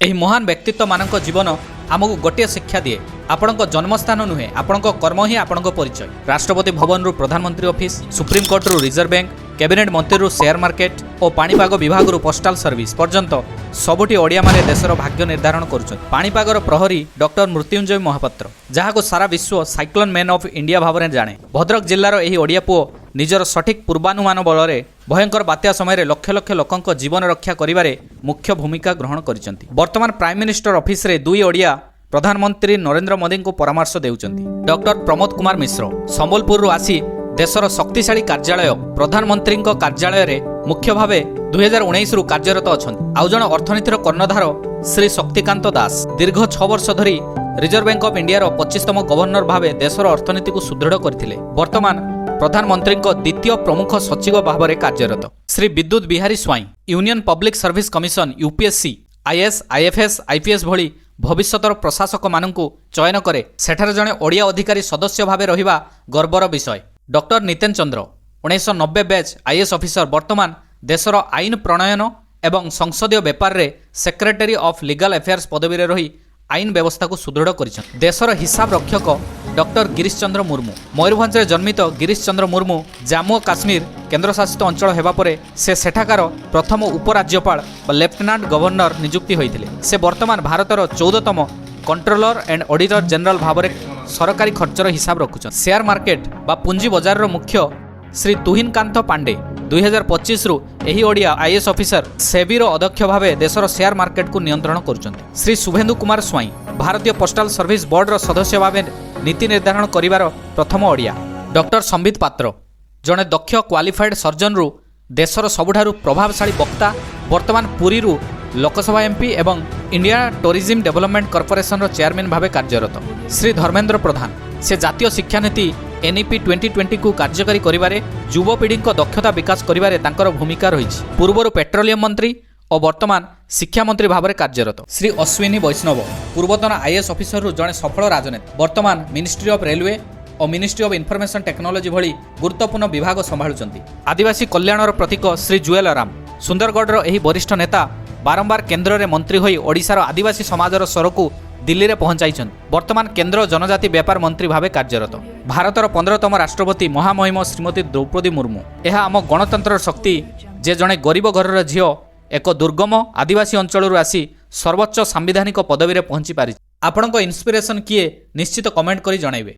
ଏହି ମହାନ ବ୍ୟକ୍ତିତ୍ୱ ମାନଙ୍କ ଜୀବନ ଆମକୁ ଗୋଟିଏ ଶିକ୍ଷା ଦିଏ, ଆପଣଙ୍କ ଜନ୍ମସ୍ଥାନ ନୁହେଁ ଆପଣଙ୍କ କର୍ମ ହିଁ ଆପଣଙ୍କ ପରିଚୟ। ରାଷ୍ଟ୍ରପତି ଭବନରୁ ପ୍ରଧାନମନ୍ତ୍ରୀ ଅଫିସ, ସୁପ୍ରିମକୋର୍ଟରୁ ରିଜର୍ଭ ବ୍ୟାଙ୍କ, କ୍ୟାବିନେଟ୍ ମନ୍ତ୍ରୀରୁ ସେୟାର ମାର୍କେଟ ଓ ପାଣିପାଗ ବିଭାଗରୁ ପୋଷ୍ଟାଲ ସର୍ଭିସ ପର୍ଯ୍ୟନ୍ତ ସବୁଠି ଓଡ଼ିଆମାନେ ଦେଶର ଭାଗ୍ୟ ନିର୍ଦ୍ଧାରଣ କରୁଛନ୍ତି। ପାଣିପାଗର ପ୍ରହରୀ ଡକ୍ଟର ମୃତ୍ୟୁଞ୍ଜୟ ମହାପାତ୍ର, ଯାହାକୁ ସାରା ବିଶ୍ୱ ସାଇକ୍ଲୋନ ମ୍ୟାନ୍ ଅଫ୍ ଇଣ୍ଡିଆ ଭାବରେ ଜାଣେ। ଭଦ୍ରକ ଜିଲ୍ଲାର ଏହି ଓଡ଼ିଆ ପୁଅ ନିଜର ସଠିକ୍ ପୂର୍ବାନୁମାନ ବଳରେ ଭୟଙ୍କର ବାତ୍ୟା ସମୟରେ ଲକ୍ଷ ଲକ୍ଷ ଲୋକଙ୍କ ଜୀବନ ରକ୍ଷା କରିବାରେ ମୁଖ୍ୟ ଭୂମିକା ଗ୍ରହଣ କରିଛନ୍ତି। ବର୍ତ୍ତମାନ ପ୍ରାଇମ ମିନିଷ୍ଟର ଅଫିସରେ ଦୁଇ ଓଡ଼ିଆ ପ୍ରଧାନମନ୍ତ୍ରୀ ନରେନ୍ଦ୍ର ମୋଦିଙ୍କୁ ପରାମର୍ଶ ଦେଉଛନ୍ତି। ଡକ୍ଟର ପ୍ରମୋଦ କୁମାର ମିଶ୍ର ସମ୍ବଲପୁରରୁ ଆସି ଦେଶର ଶକ୍ତିଶାଳୀ କାର୍ଯ୍ୟାଳୟ ପ୍ରଧାନମନ୍ତ୍ରୀଙ୍କ କାର୍ଯ୍ୟାଳୟରେ ମୁଖ୍ୟ ଭାବେ 2019ରୁ କାର୍ଯ୍ୟରତ ଅଛନ୍ତି। ଆଉ ଜଣେ ଅର୍ଥନୀତିର କର୍ଣ୍ଣଧାର ଶ୍ରୀ ଶକ୍ତିକାନ୍ତ ଦାସ ଦୀର୍ଘ 6 ବର୍ଷ ଧରି ରିଜର୍ଭ ବ୍ୟାଙ୍କ ଅଫ୍ ଇଣ୍ଡିଆର 25ତମ ଗଭର୍ଣ୍ଣର ଭାବେ ଦେଶର ଅର୍ଥନୀତିକୁ ସୁଦୃଢ଼ କରିଥିଲେ। ବର୍ତ୍ତମାନ ପ୍ରଧାନମନ୍ତ୍ରୀଙ୍କ ଦ୍ୱିତୀୟ ପ୍ରମୁଖ ସଚିବ ଭାବରେ କାର୍ଯ୍ୟରତ। ଶ୍ରୀ ବିଦ୍ୟୁତ୍ Bihari Swain union public service commission UPSC, IAS, IFS, IPS ଭଳି ଭବିଷ୍ୟତର ପ୍ରଶାସକମାନଙ୍କୁ ଚୟନ କରେ, ସେଠାରେ ଜଣେ ଓଡ଼ିଆ ଅଧିକାରୀ ସଦସ୍ୟ ଭାବେ ରହିବା ଗର୍ବର ବିଷୟ। ଡକ୍ଟର ନିତେନ ଚନ୍ଦ୍ର 1990 ବ୍ୟାଚ୍ ଆଇଏଏସ୍ ଅଫିସର ବର୍ତ୍ତମାନ ଦେଶର ଆଇନ ପ୍ରଣୟନ ଏବଂ ସଂସଦୀୟ ବ୍ୟାପାରରେ ସେକ୍ରେଟାରୀ ଅଫ୍ ଲିଗାଲ ଆଫେୟାର୍ସ ପଦବୀରେ ରହି ଆଇନ ବ୍ୟବସ୍ଥାକୁ ସୁଦୃଢ଼ କରିଛନ୍ତି। ଦେଶର ହିସାବ ରକ୍ଷକ ଡକ୍ଟର ଗିରୀଶ ଚନ୍ଦ୍ର ମୁର୍ମୁ ମୟୂରଭଞ୍ଜରେ ଜନ୍ମିତ ଗିରୀଶ ଚନ୍ଦ୍ର ମୁର୍ମୁ ଜାମ୍ମୁ ଓ କାଶ୍ମୀର କେନ୍ଦ୍ରଶାସିତ ଅଞ୍ଚଳ ହେବା ପରେ ସେ ସେଠାକାର ପ୍ରଥମ ଉପରାଜ୍ୟପାଳ ବା ଲେଫ୍ଟନାଣ୍ଟ ଗଭର୍ଣ୍ଣର ନିଯୁକ୍ତି ହୋଇଥିଲେ। ସେ ବର୍ତ୍ତମାନ ଭାରତର 14ତମ କଣ୍ଟ୍ରୋଲର ଆଣ୍ଡ ଅଡିଟର ଜେନେରାଲ ଭାବରେ ସରକାରୀ ଖର୍ଚ୍ଚର ହିସାବ ରଖୁଛନ୍ତି। ସେୟାର ମାର୍କେଟ ବା ପୁଞ୍ଜି ବଜାରର ମୁଖ୍ୟ ଶ୍ରୀ ତୁହିନକାନ୍ତ ପାଣ୍ଡେ 2025ରୁ ଏହି ଓଡ଼ିଆ ଆଇଏଏସ୍ ଅଫିସର ସେବିର ଅଧ୍ୟକ୍ଷ ଭାବେ ଦେଶର ସେୟାର ମାର୍କେଟକୁ ନିୟନ୍ତ୍ରଣ କରୁଛନ୍ତି। ଶ୍ରୀ ଶୁଭେନ୍ଦୁ କୁମାର ସ୍ୱାଇଁ ଭାରତୀୟ ପୋଷ୍ଟାଲ ସର୍ଭିସ ବୋର୍ଡର ସଦସ୍ୟ ଭାବେ ନୀତି ନିର୍ଦ୍ଧାରଣ କରିବାର ପ୍ରଥମ ଓଡ଼ିଆ। ଡକ୍ଟର ସମ୍ବିତ ପାତ୍ର ଜଣେ ଦକ୍ଷ କ୍ୱାଲିଫାଏଡ୍ ସର୍ଜନରୁ ଦେଶର ସବୁଠାରୁ ପ୍ରଭାବଶାଳୀ ବକ୍ତା, ବର୍ତ୍ତମାନ ପୁରୀରୁ ଲୋକସଭା ଏମ୍ପି ଏବଂ ଇଣ୍ଡିଆ ଟୁରିଜିମ୍ ଡେଭଲପମେଣ୍ଟ କର୍ପୋରେସନର ଚେୟାରମ୍ୟାନ୍ ଭାବେ କାର୍ଯ୍ୟରତ। ଶ୍ରୀ ଧର୍ମେନ୍ଦ୍ର ପ୍ରଧାନ ସେ ଜାତୀୟ ଶିକ୍ଷାନୀତି NEP 2020କୁ କାର୍ଯ୍ୟକାରୀ କରିବାରେ ଯୁବପିଢ଼ିଙ୍କ ଦକ୍ଷତା ବିକାଶ କରିବାରେ ତାଙ୍କର ଭୂମିକା ରହିଛି। ପୂର୍ବରୁ ପେଟ୍ରୋଲିୟମ ମନ୍ତ୍ରୀ ଓ ବର୍ତ୍ତମାନ ଶିକ୍ଷାମନ୍ତ୍ରୀ ଭାବରେ କାର୍ଯ୍ୟରତ। ଶ୍ରୀ ଅଶ୍ୱିନୀ ବୈଷ୍ଣବ ପୂର୍ବତନ ଆଇଏଏସ୍ ଅଫିସରରୁ ଜଣେ ସଫଳ ରାଜନେତା, ବର୍ତ୍ତମାନ ministry of railway O ministry of information technology ଭଳି ଗୁରୁତ୍ୱପୂର୍ଣ୍ଣ ବିଭାଗ ସମ୍ଭାଳୁଛନ୍ତି। ଆଦିବାସୀ କଲ୍ୟାଣର ପ୍ରତୀକ ଶ୍ରୀ ଜୁଏଲ ଓରାମ ସୁନ୍ଦରଗଡ଼ର ଏହି ବରିଷ୍ଠ ନେତା ବାରମ୍ବାର କେନ୍ଦ୍ରରେ ମନ୍ତ୍ରୀ ହୋଇ ଓଡ଼ିଶାର ଆଦିବାସୀ ସମାଜର ସ୍ୱରକୁ ଦିଲ୍ଲୀରେ ପହଞ୍ଚାଇଛନ୍ତି। ବର୍ତ୍ତମାନ କେନ୍ଦ୍ର ଜନଜାତି ବ୍ୟାପାର ମନ୍ତ୍ରୀ ଭାବେ କାର୍ଯ୍ୟରତ। ଭାରତର 15ତମ ରାଷ୍ଟ୍ରପତି ମହାମହିମ ଶ୍ରୀମତୀ ଦ୍ରୌପଦୀ ମୁର୍ମୁ। ଏହା ଆମ ଗଣତନ୍ତ୍ରର ଶକ୍ତି ଯେ ଜଣେ ଗରିବ ଘରର ଝିଅ ଏକ ଦୁର୍ଗମ ଆଦିବାସୀ ଅଞ୍ଚଳରୁ ଆସି ସର୍ବୋଚ୍ଚ ସାମ୍ବିଧାନିକ ପଦବୀରେ ପହଞ୍ଚି ପାରିଛି। ଆପଣଙ୍କ ଇନ୍ସପିରେସନ୍ କିଏ ନିଶ୍ଚିତ କମେଣ୍ଟ କରି ଜଣାଇବେ।